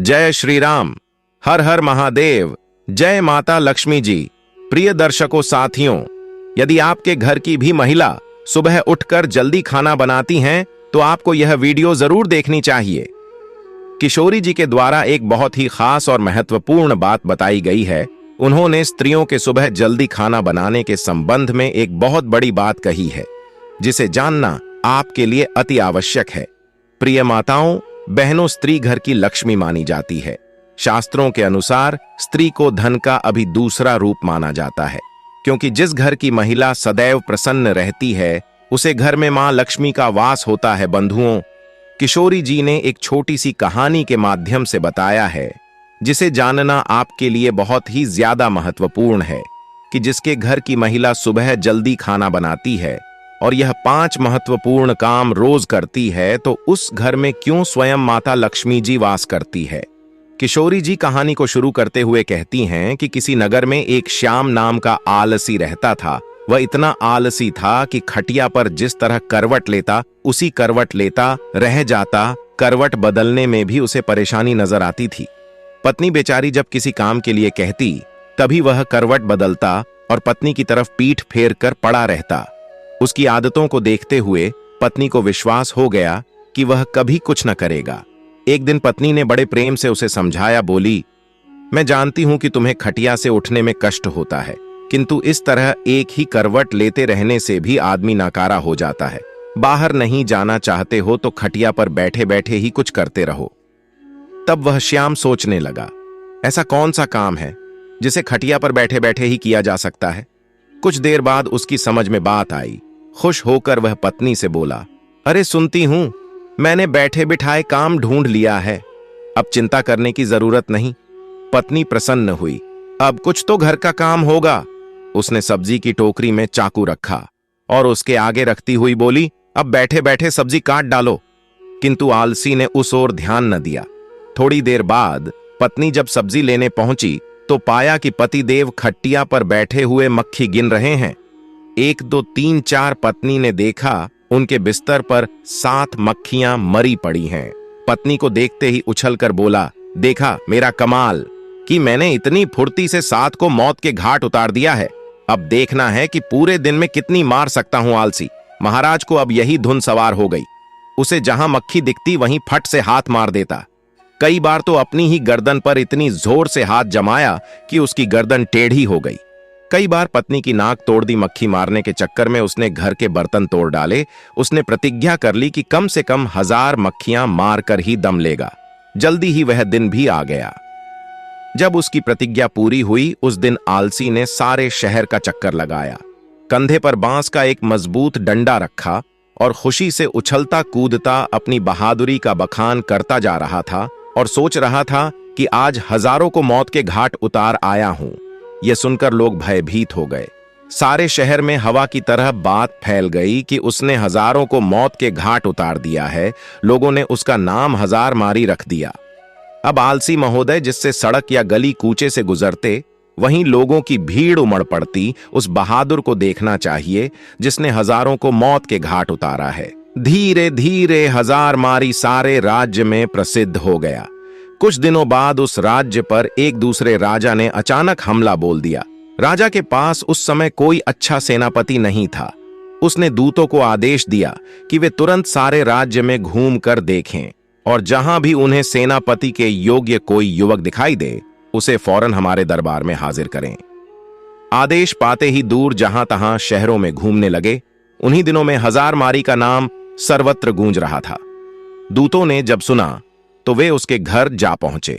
जय श्री राम। हर हर महादेव। जय माता लक्ष्मी जी। प्रिय दर्शकों साथियों, यदि आपके घर की भी महिला सुबह उठकर जल्दी खाना बनाती हैं तो आपको यह वीडियो जरूर देखनी चाहिए। किशोरी जी के द्वारा एक बहुत ही खास और महत्वपूर्ण बात बताई गई है। उन्होंने स्त्रियों के सुबह जल्दी खाना बनाने के संबंध में एक बहुत बड़ी बात कही है, जिसे जानना आपके लिए अति आवश्यक है। प्रिय माताओं बहनों, स्त्री घर की लक्ष्मी मानी जाती है। शास्त्रों के अनुसार स्त्री को धन का अभी दूसरा रूप माना जाता है, क्योंकि जिस घर की महिला सदैव प्रसन्न रहती है उसे घर में मां लक्ष्मी का वास होता है। बंधुओं, किशोरी जी ने एक छोटी सी कहानी के माध्यम से बताया है, जिसे जानना आपके लिए बहुत ही ज्यादा महत्वपूर्ण है कि जिसके घर की महिला सुबह जल्दी खाना बनाती है और यह 5 महत्वपूर्ण काम रोज करती है तो उस घर में क्यों स्वयं माता लक्ष्मी जी वास करती है। किशोरी जी कहानी को शुरू करते हुए कहती हैं कि किसी नगर में एक श्याम नाम का आलसी रहता था। वह इतना आलसी था कि खटिया पर जिस तरह करवट लेता उसी करवट लेता रह जाता। करवट बदलने में भी उसे परेशानी नजर आती थी। पत्नी बेचारी जब किसी काम के लिए कहती तभी वह करवट बदलता और पत्नी की तरफ पीठ फेर कर पड़ा रहता। उसकी आदतों को देखते हुए पत्नी को विश्वास हो गया कि वह कभी कुछ न करेगा। एक दिन पत्नी ने बड़े प्रेम से उसे समझाया। बोली, मैं जानती हूं कि तुम्हें खटिया से उठने में कष्ट होता है, किंतु इस तरह एक ही करवट लेते रहने से भी आदमी नाकारा हो जाता है। बाहर नहीं जाना चाहते हो तो खटिया पर बैठे बैठे ही कुछ करते रहो। तब वह श्याम सोचने लगा, ऐसा कौन सा काम है जिसे खटिया पर बैठे बैठे ही किया जा सकता है। कुछ देर बाद उसकी समझ में बात आई। खुश होकर वह पत्नी से बोला, अरे सुनती हूं, मैंने बैठे बिठाए काम ढूंढ लिया है, अब चिंता करने की जरूरत नहीं। पत्नी प्रसन्न हुई। अब कुछ तो घर का काम होगा। उसने सब्जी की टोकरी में चाकू रखा और उसके आगे रखती हुई बोली, अब बैठे बैठे सब्जी काट डालो। किंतु आलसी ने उस ओर ध्यान न दिया। थोड़ी देर बाद पत्नी जब सब्जी लेने पहुंची तो पाया कि पतिदेव खटिया पर बैठे हुए मक्खी गिन रहे हैं। 1 2 3 4 पत्नी ने देखा उनके बिस्तर पर 7 मक्खियां मरी पड़ी हैं। पत्नी को देखते ही उछलकर बोला, देखा मेरा कमाल कि मैंने इतनी फुर्ती से 7 को मौत के घाट उतार दिया है। अब देखना है कि पूरे दिन में कितनी मार सकता हूं आलसी। महाराज को अब यही धुन सवार हो गई। उसे जहां मक्खी दिखती वहीं फट से हाथ मार देता। कई बार तो अपनी ही गर्दन पर इतनी जोर से हाथ जमाया कि उसकी गर्दन टेढ़ी हो गई। कई बार पत्नी की नाक तोड़ दी। मक्खी मारने के चक्कर में उसने घर के बर्तन तोड़ डाले। उसने प्रतिज्ञा कर ली कि कम से कम 1000 मक्खियां मारकर ही दम लेगा। जल्दी ही वह दिन भी आ गया। जब उसकी प्रतिज्ञा पूरी हुई, उस दिन आलसी ने सारे शहर का चक्कर लगाया। कंधे पर बांस का एक मजबूत डंडा रखा और खुशी से उछलता कूदता अपनी बहादुरी का बखान करता जा रहा था और सोच रहा था कि आज हजारों को मौत के घाट उतार आया हूं। यह सुनकर लोग भयभीत हो गए। सारे शहर में हवा की तरह बात फैल गई कि उसने हजारों को मौत के घाट उतार दिया है। लोगों ने उसका नाम 1000 मारी रख दिया। अब आलसी महोदय जिससे सड़क या गली कूचे से गुजरते वहीं लोगों की भीड़ उमड़ पड़ती। उस बहादुर को देखना चाहिए जिसने हजारों को मौत के घाट उतारा है। धीरे धीरे 1000 मारी सारे राज्य में प्रसिद्ध हो गया। कुछ दिनों बाद उस राज्य पर एक दूसरे राजा ने अचानक हमला बोल दिया। राजा के पास उस समय कोई अच्छा सेनापति नहीं था। उसने दूतों को आदेश दिया कि वे तुरंत सारे राज्य में घूम कर देखें और जहां भी उन्हें सेनापति के योग्य कोई युवक दिखाई दे उसे फौरन हमारे दरबार में हाजिर करें। आदेश पाते ही दूर जहां तहां शहरों में घूमने लगे। उन्हीं दिनों में 1000 मारी का नाम सर्वत्र गूंज रहा था। दूतों ने जब सुना तो वे उसके घर जा पहुंचे।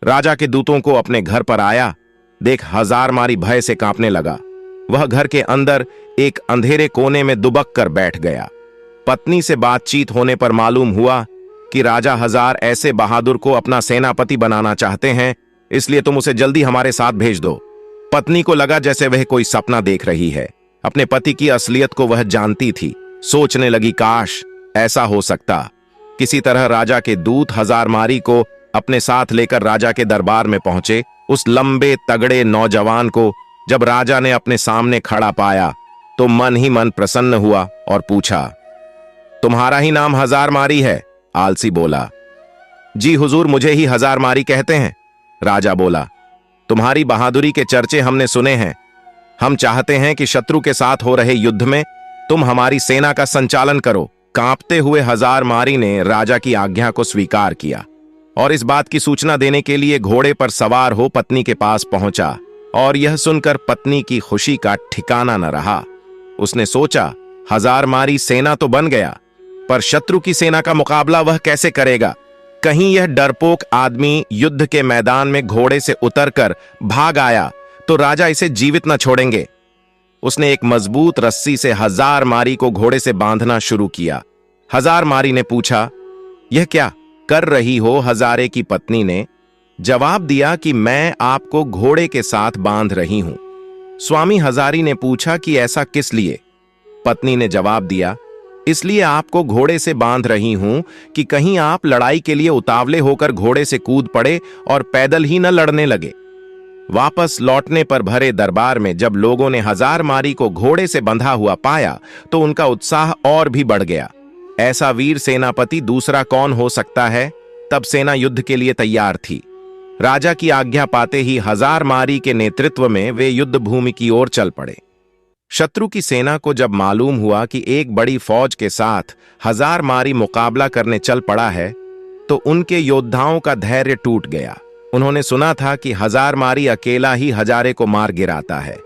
राजा के दूतों को अपने घर पर आया देख 1000 मारी भय से कांपने लगा। वह घर के अंदर एक अंधेरे कोने में दुबक कर बैठ गया। पत्नी से बातचीत होने पर मालूम हुआ कि राजा 1000 ऐसे बहादुर को अपना सेनापति बनाना चाहते हैं, इसलिए तुम उसे जल्दी हमारे साथ भेज दो। पत्नी को लगा जैसे वह कोई सपना देख रही है। अपने पति की असलियत को वह जानती थी। सोचने लगी, काश ऐसा हो सकता। किसी तरह राजा के दूत 1000 मारी को अपने साथ लेकर राजा के दरबार में पहुंचे। उस लंबे तगड़े नौजवान को जब राजा ने अपने सामने खड़ा पाया तो मन ही मन प्रसन्न हुआ और पूछा, तुम्हारा ही नाम 1000 मारी है? आलसी बोला, जी हुजूर, मुझे ही हजार मारी कहते हैं। राजा बोला, तुम्हारी बहादुरी के चर्चे हमने सुने हैं। हम चाहते हैं कि शत्रु के साथ हो रहे युद्ध में तुम हमारी सेना का संचालन करो। कांपते हुए हजार मारी ने राजा की आज्ञा को स्वीकार किया और इस बात की सूचना देने के लिए घोड़े पर सवार हो पत्नी के पास पहुंचा। और यह सुनकर पत्नी की खुशी का ठिकाना न रहा। उसने सोचा, हजार मारी सेना तो बन गया, पर शत्रु की सेना का मुकाबला वह कैसे करेगा? कहीं यह डरपोक आदमी युद्ध के मैदान में घोड़े से उतरकर भाग आया तो राजा इसे जीवित न छोड़ेंगे। उसने एक मजबूत रस्सी से हजार मारी को घोड़े से बांधना शुरू किया। हजार मारी ने पूछा, यह क्या कर रही हो? हजारे की पत्नी ने जवाब दिया कि मैं आपको घोड़े के साथ बांध रही हूं। स्वामी हजारी ने पूछा कि ऐसा किस लिए? पत्नी ने जवाब दिया, इसलिए आपको घोड़े से बांध रही हूं कि कहीं आप लड़ाई के लिए उतावले होकर घोड़े से कूद पड़े और पैदल ही न लड़ने लगे। वापस लौटने पर भरे दरबार में जब लोगों ने हजार मारी को घोड़े से बंधा हुआ पाया तो उनका उत्साह और भी बढ़ गया। ऐसा वीर सेनापति दूसरा कौन हो सकता है? तब सेना युद्ध के लिए तैयार थी। राजा की आज्ञा पाते ही हजार मारी के नेतृत्व में वे युद्ध भूमि की ओर चल पड़े। शत्रु की सेना को जब मालूम हुआ कि एक बड़ी फौज के साथ हजार मारी मुकाबला करने चल पड़ा है तो उनके योद्धाओं का धैर्य टूट गया। उन्होंने सुना था कि हजार मारी अकेला ही हजारे को मार गिराता है।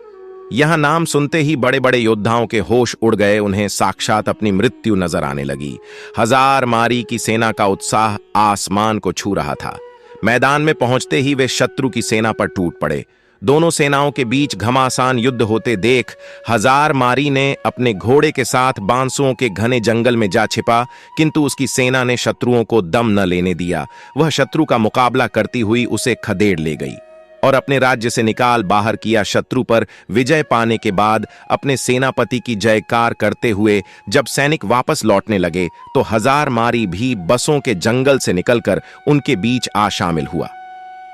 यह नाम सुनते ही बड़े बड़े योद्धाओं के होश उड़ गए। उन्हें साक्षात अपनी मृत्यु नजर आने लगी। हजार मारी की सेना का उत्साह आसमान को छू रहा था। मैदान में पहुंचते ही वे शत्रु की सेना पर टूट पड़े। दोनों सेनाओं के बीच घमासान युद्ध होते देख हजार मारी ने अपने घोड़े के साथ बांसुओं के घने जंगल में जा छिपा, किंतु उसकी सेना ने शत्रुओं को दम न लेने दिया। वह शत्रु का मुकाबला करती हुई उसे खदेड़ ले गई और अपने राज्य से निकाल बाहर किया। शत्रु पर विजय पाने के बाद अपने सेनापति की जयकार करते हुए जब सैनिक वापस लौटने लगे तो हजार मारी भी बसों के जंगल से निकलकर उनके बीच आ शामिल हुआ।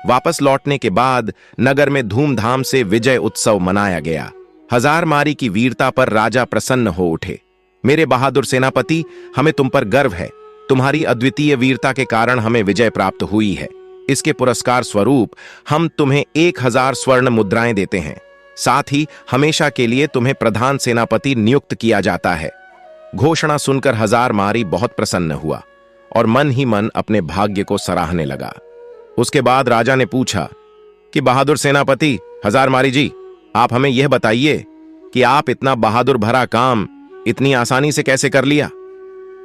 वापस लौटने के बाद नगर में धूमधाम से विजय उत्सव मनाया गया। हजार मारी की वीरता पर राजा प्रसन्न हो उठे। मेरे बहादुर सेनापति, हमें तुम पर गर्व है। तुम्हारी अद्वितीय वीरता के कारण हमें विजय प्राप्त हुई है। इसके पुरस्कार स्वरूप हम तुम्हें 1000 स्वर्ण मुद्राएं देते हैं। साथ ही हमेशा के लिए तुम्हें प्रधान सेनापति नियुक्त किया जाता है। घोषणा सुनकर हजार मारी बहुत प्रसन्न हुआ और मन ही मन अपने भाग्य को सराहने लगा। उसके बाद राजा ने पूछा कि बहादुर सेनापति हजार मारी जी, आप हमें यह बताइए कि आप इतना बहादुर भरा काम इतनी आसानी से कैसे कर लिया?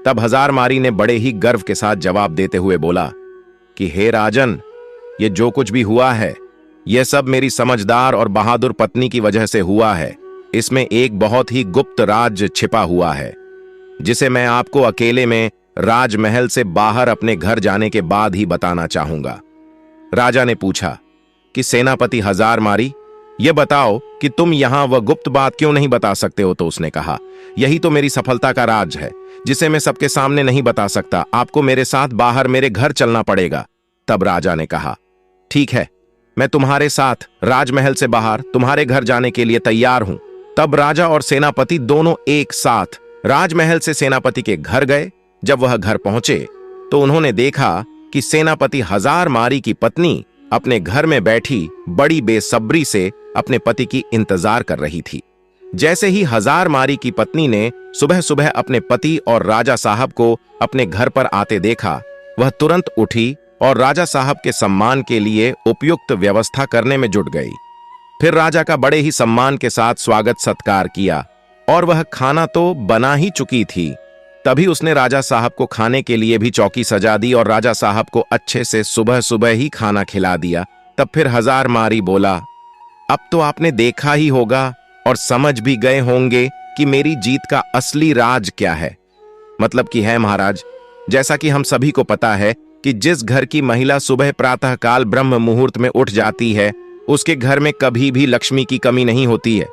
तब हजार मारी ने बड़े ही गर्व के साथ जवाब देते हुए बोला कि हे राजन, ये जो कुछ भी हुआ है यह सब मेरी समझदार और बहादुर पत्नी की वजह से हुआ है। इसमें एक बहुत ही गुप्त राज छिपा हुआ है जिसे मैं आपको अकेले में राजमहल से बाहर अपने घर जाने के बाद ही बताना चाहूंगा। राजा ने पूछा कि सेनापति हजार मारी, यह बताओ कि तुम यहां वह गुप्त बात क्यों नहीं बता सकते हो? तो उसने कहा, यही तो मेरी सफलता का राज है जिसे मैं सबके सामने नहीं बता सकता। आपको मेरे साथ बाहर मेरे घर चलना पड़ेगा। तब राजा ने कहा, ठीक है, मैं तुम्हारे साथ राजमहल से बाहर तुम्हारे घर जाने के लिए तैयार हूं। तब राजा और सेनापति दोनों एक साथ राजमहल से सेनापति के घर गए। जब वह घर पहुंचे तो उन्होंने देखा कि सेनापति हजार मारी की पत्नी अपने घर में बैठी बड़ी बेसब्री से अपने पति की इंतजार कर रही थी। जैसे ही हजार मारी की पत्नी ने सुबह सुबह अपने पति और राजा साहब को अपने घर पर आते देखा, वह तुरंत उठी और राजा साहब के सम्मान के लिए उपयुक्त व्यवस्था करने में जुट गई। फिर राजा का बड़े ही सम्मान के साथ स्वागत सत्कार किया और वह खाना तो बना ही चुकी थी। तभी उसने राजा साहब को खाने के लिए भी चौकी सजा दी और राजा साहब को अच्छे से सुबह सुबह ही खाना खिला दिया। तब फिर हजार मारी बोला, अब तो आपने देखा ही होगा और समझ भी गए होंगे कि मेरी जीत का असली राज क्या है। मतलब कि है महाराज, जैसा कि हम सभी को पता है कि जिस घर की महिला सुबह प्रातःकाल ब्रह्म मुहूर्त में उठ जाती है उसके घर में कभी भी लक्ष्मी की कमी नहीं होती है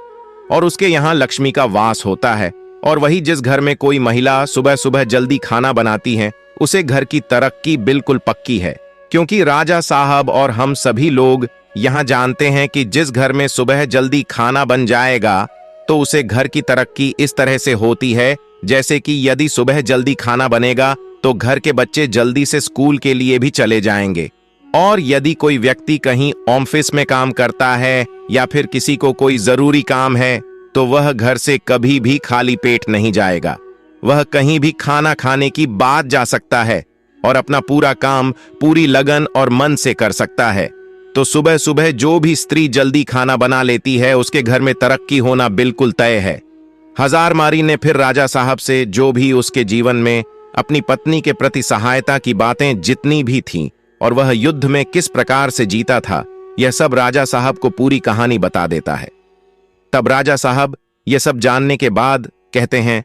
और उसके यहाँ लक्ष्मी का वास होता है। और वही जिस घर में कोई महिला सुबह सुबह जल्दी खाना बनाती है उसे घर की तरक्की बिल्कुल पक्की है, क्योंकि राजा साहब और हम सभी लोग यहाँ जानते हैं कि जिस घर में सुबह जल्दी खाना बन जाएगा तो उसे घर की तरक्की इस तरह से होती है जैसे कि यदि सुबह जल्दी खाना बनेगा तो घर के बच्चे जल्दी से स्कूल के लिए भी चले जाएंगे। और यदि कोई व्यक्ति कहीं ऑफिस में काम करता है या फिर किसी को कोई जरूरी काम है, तो वह घर से कभी भी खाली पेट नहीं जाएगा। वह कहीं भी खाना खाने की बात जा सकता है और अपना पूरा काम पूरी लगन और मन से कर सकता है। तो सुबह सुबह जो भी स्त्री जल्दी खाना बना लेती है, उसके घर में तरक्की होना बिल्कुल तय है। हजारमारी ने फिर राजा साहब से जो भी उसके जीवन में अपनी पत्नी के प्रति सहायता की बातें जितनी भी थीं और वह युद्ध में किस प्रकार से जीता था, यह सब राजा साहब को पूरी कहानी बता देता है। तब राजा साहब यह सब जानने के बाद कहते हैं,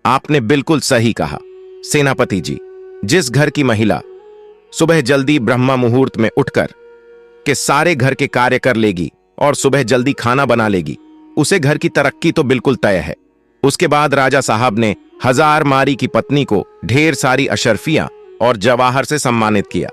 आपने बिल्कुल सही कहा सेनापति जी। जिस घर की महिला सुबह जल्दी ब्रह्मा मुहूर्त में उठकर के सारे घर के कार्य कर लेगी और सुबह जल्दी खाना बना लेगी, उसे घर की तरक्की तो बिल्कुल तय है। उसके बाद राजा साहब ने हजारमारी की पत्नी को ढेर सारी अशर्फियां और जवाहर से सम्मानित किया।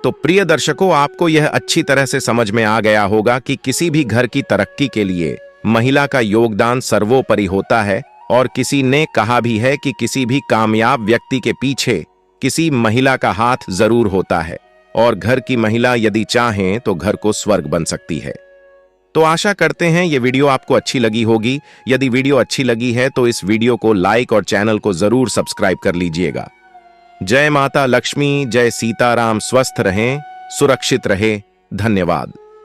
तो प्रिय दर्शकों, आपको यह अच्छी तरह से समझ में आ गया होगा कि किसी भी घर की तरक्की के लिए महिला का योगदान सर्वोपरि होता है। और किसी ने कहा भी है कि किसी भी कामयाब व्यक्ति के पीछे किसी महिला का हाथ जरूर होता है, और घर की महिला यदि चाहें तो घर को स्वर्ग बन सकती है। तो आशा करते हैं ये वीडियो आपको अच्छी लगी होगी। यदि वीडियो अच्छी लगी है तो इस वीडियो को लाइक और चैनल को जरूर सब्सक्राइब कर लीजिएगा। जय माता लक्ष्मी, जय सीताराम। स्वस्थ रहें, सुरक्षित रहें। धन्यवाद।